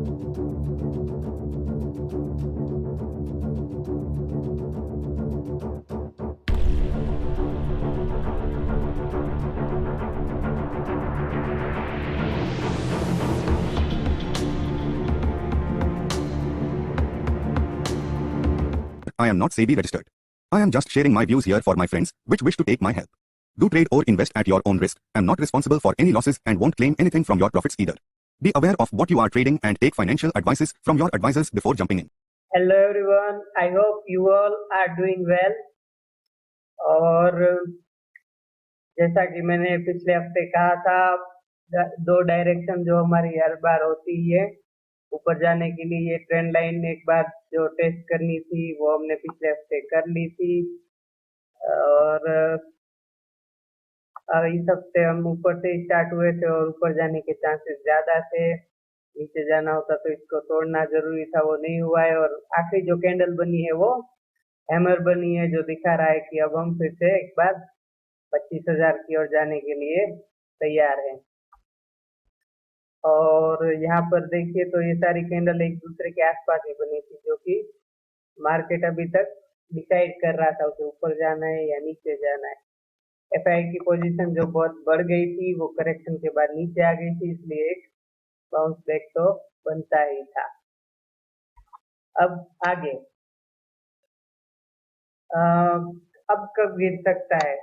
I am not SEBI registered. I am just sharing my views here for my friends, which wish to take my help. Do trade or invest at your own risk. I am not responsible for any losses and won't claim anything from your profits either. Be aware of what you are trading and take financial advices from your advisors before jumping in. Hello everyone, I hope you all are doing well. और जैसा कि मैंने पिछले हफ्ते कहा था, दो direction जो हमारी हर बार होती है ऊपर जाने के लिए, ये ट्रेंड लाइन एक बार जो टेस्ट करनी थी वो हमने पिछले हफ्ते कर ली थी। और इस हफ्ते हम ऊपर से स्टार्ट हुए थे और ऊपर जाने के चांसेस ज्यादा थे। नीचे जाना होता तो इसको तोड़ना जरूरी था, वो नहीं हुआ है। और आखिरी जो कैंडल बनी है वो हैमर बनी है, जो दिखा रहा है कि अब हम फिर से एक बार 25,000 की ओर जाने के लिए तैयार हैं। और यहाँ पर देखिए तो ये सारी कैंडल एक दूसरे के आसपास ही बनी थी, जो कि मार्केट अभी तक डिसाइड कर रहा था उसे ऊपर जाना है या नीचे जाना है। एफआई की पोजीशन जो बहुत बढ़ गई थी वो करेक्शन के बाद नीचे आ गई थी, इसलिए एक बाउंस बैक तो बनता ही था। अब आगे अब कब गिर सकता है?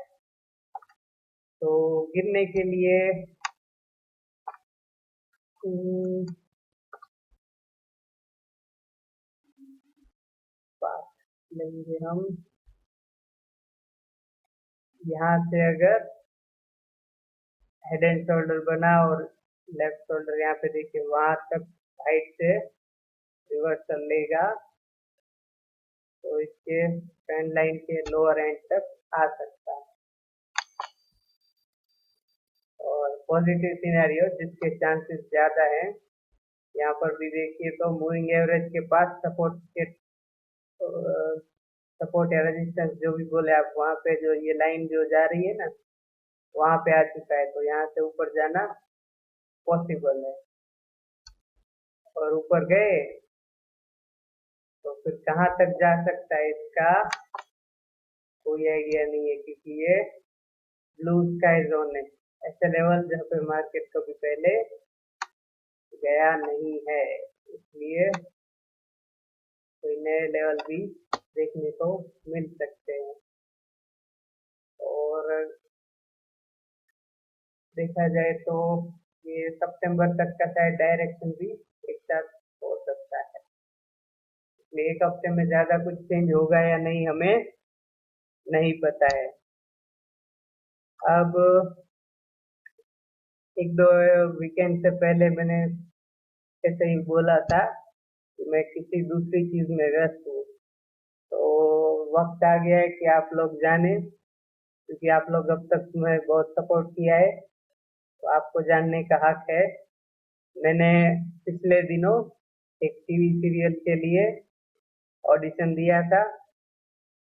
तो गिरने के लिए लेंगे हम यहाँ से, अगर हेड एंड शोल्डर बना और लेफ्ट शोल्डर यहाँ पे देखिए वहां तक हाइट से रिवर्सल लेगा तो इसके ट्रेंड लाइन के लोअर एंड तक आ सकता है। और पॉजिटिव सिनेरियो जिसके चांसेस ज्यादा हैं, यहाँ पर भी देखिए तो मूविंग एवरेज के पास सपोर्ट या रेजिस्टेंस जो भी बोले आप, वहां पे जो ये लाइन जो जा रही है ना वहां पे आ चुका है, तो यहाँ से ऊपर जाना पॉसिबल है। और ऊपर गए तो फिर कहाँ तक जा सकता है इसका कोई आइडिया नहीं है, क्योंकि ये ब्लू स्काई जोन है, ऐसे लेवल जहाँ पे मार्केट कभी पहले गया नहीं है, इसलिए कोई नए लेवल भी देखने को मिल सकते हैं। और देखा जाए तो ये सितंबर तक का शायद डायरेक्शन भी एक साथ हो सकता है, इसलिए एक हफ्ते में ज्यादा कुछ चेंज होगा या नहीं हमें नहीं पता है। अब एक दो वीकेंड से पहले मैंने ऐसे ही बोला था कि मैं किसी दूसरी चीज में व्यस्त हूँ, तो वक्त आ गया है कि आप लोग जाने, क्योंकि आप लोग अब तक तुम्हें बहुत सपोर्ट किया है तो आपको जानने का हक है। मैंने पिछले दिनों एक टीवी सीरियल के लिए ऑडिशन दिया था,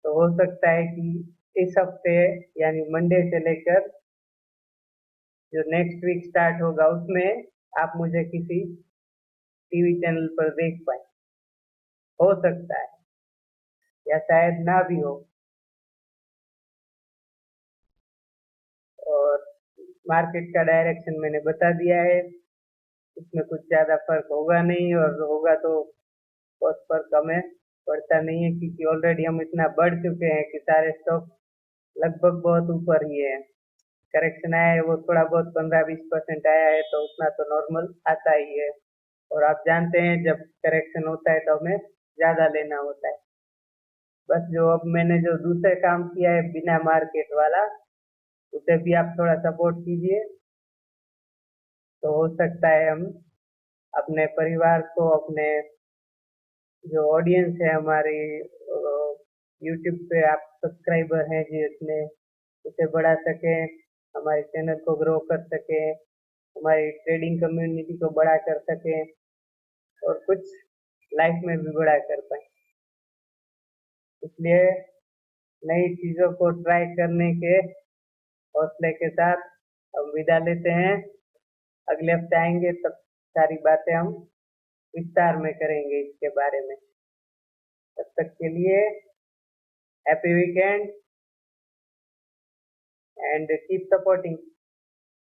तो हो सकता है कि इस हफ्ते यानी मंडे से लेकर जो नेक्स्ट वीक स्टार्ट होगा उसमें आप मुझे किसी टीवी चैनल पर देख पाए, हो सकता है या शायद ना भी हो। और मार्केट का डायरेक्शन मैंने बता दिया है, इसमें कुछ ज्यादा फर्क होगा नहीं, और होगा तो बहुत फर्क हमें पड़ता नहीं है, क्योंकि ऑलरेडी हम इतना बढ़ चुके हैं कि सारे स्टॉक लगभग बहुत ऊपर ही है। करेक्शन आया है वो थोड़ा बहुत 15-20% आया है, तो उतना तो नॉर्मल आता ही है। और आप जानते हैं जब करेक्शन होता है तो हमें ज्यादा लेना होता है। बस जो अब मैंने जो दूसरे काम किया है बिना मार्केट वाला, उसे भी आप थोड़ा सपोर्ट कीजिए, तो हो सकता है हम अपने परिवार को, अपने जो ऑडियंस है हमारी यूट्यूब पे आप सब्सक्राइबर हैं जिसमें, उसे बढ़ा सकें, हमारे चैनल को ग्रो कर सकें, हमारी ट्रेडिंग कम्युनिटी को बड़ा कर सकें और कुछ लाइफ में भी बड़ा कर पाए। इसलिए नई चीजों को ट्राई करने के हौसले के साथ हम विदा लेते हैं। अगले हफ्ते आएंगे तब सारी बातें हम विस्तार में करेंगे इसके बारे में। तब तक के लिए happy weekend and keep supporting.